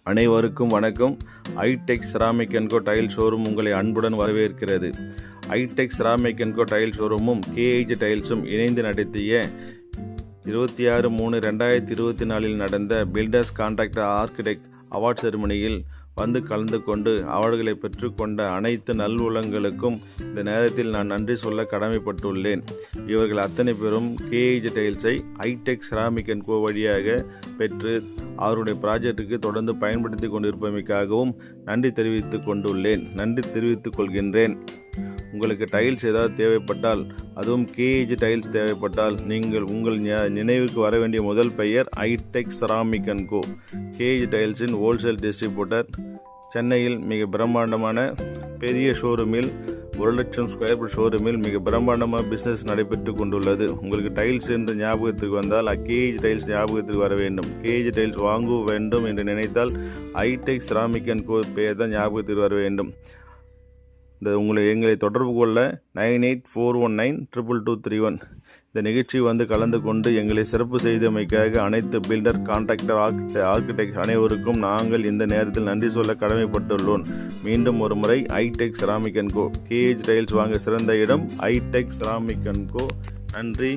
அனைவருக்கும் வணக்கம். Itech ceramic and co tile showroom உங்களை அன்புடன் வரவேற்கிறது. Itech ceramic and co tile ஷோரூமும் கேஏஜி டைல்ஸும் இணைந்து நடத்திய 26/3/2024 நடந்த பில்டர்ஸ் கான்ட்ராக்டர் ஆர்கிடெக்ட் அவார்ட் செரிமனியில் வந்து கலந்து கொண்டு அவார்டுகளை பெற்றுக்கொண்ட அனைத்து நல்லுள்ளங்களுக்கும் இந்த நேரத்தில் நான் நன்றி சொல்ல கடமைப்பட்டுள்ளேன். இவர்கள் அத்தனை பேரும் கேஏஜி டைல்ஸை ஐடெக் செராமிக் அண்ட் கோ வழியாக பெற்று அவருடைய ப்ராஜெக்டுக்கு தொடர்ந்து பயன்படுத்தி கொண்டிருப்பமைக்காகவும் நன்றி தெரிவித்துக் கொள்கின்றேன். உங்களுக்கு டைல்ஸ் ஏதாவது தேவைப்பட்டால், அதுவும் கேஏஜி டைல்ஸ் தேவைப்பட்டால், நீங்கள் உங்கள் நினைவுக்கு வர வேண்டிய முதல் பெயர் Itech ceramic and co. K A G டைல்ஸின் ஹோல்சேல் டிஸ்ட்ரிபியூட்டர். சென்னையில் மிக பிரம்மாண்டமான பெரிய ஷோரூமில் 1,00,000 ஸ்கொயர் ஃபீட் ஷோரூமில் மிக பிரம்மாண்டமாக பிஸ்னஸ் நடைபெற்று கொண்டுள்ளது. உங்களுக்கு டைல்ஸ் என்று ஞாபகத்துக்கு வந்தால் கேஏஜி டைல்ஸ் ஞாபகத்துக்கு வர வேண்டும். கேஏஜி டைல்ஸ் வாங்க வேண்டும் என்று நினைத்தால் ஐடெக் செராமிக் அண்ட் கோ பெயர் தான் ஞாபகத்துக்கு வர வேண்டும். எங்களை தொடர்பு கொள்ள 9841922231. இந்த நிகழ்ச்சி வந்து கலந்து கொண்டு எங்களை சிறப்பு செய்தமைக்காக அனைத்து பில்டர், கான்ட்ராக்டர், ஆர்கிடெக்ட் அனைவருக்கும் நாங்கள் இந்த நேரத்தில் நன்றி சொல்ல கடமைப்பட்டுள்ளோம். மீண்டும் ஒரு முறை Itech ceramic and co. K A G tiles வாங்க சிறந்த இடம் ஐடெக் செராமிக் அண்ட் கோ. நன்றி.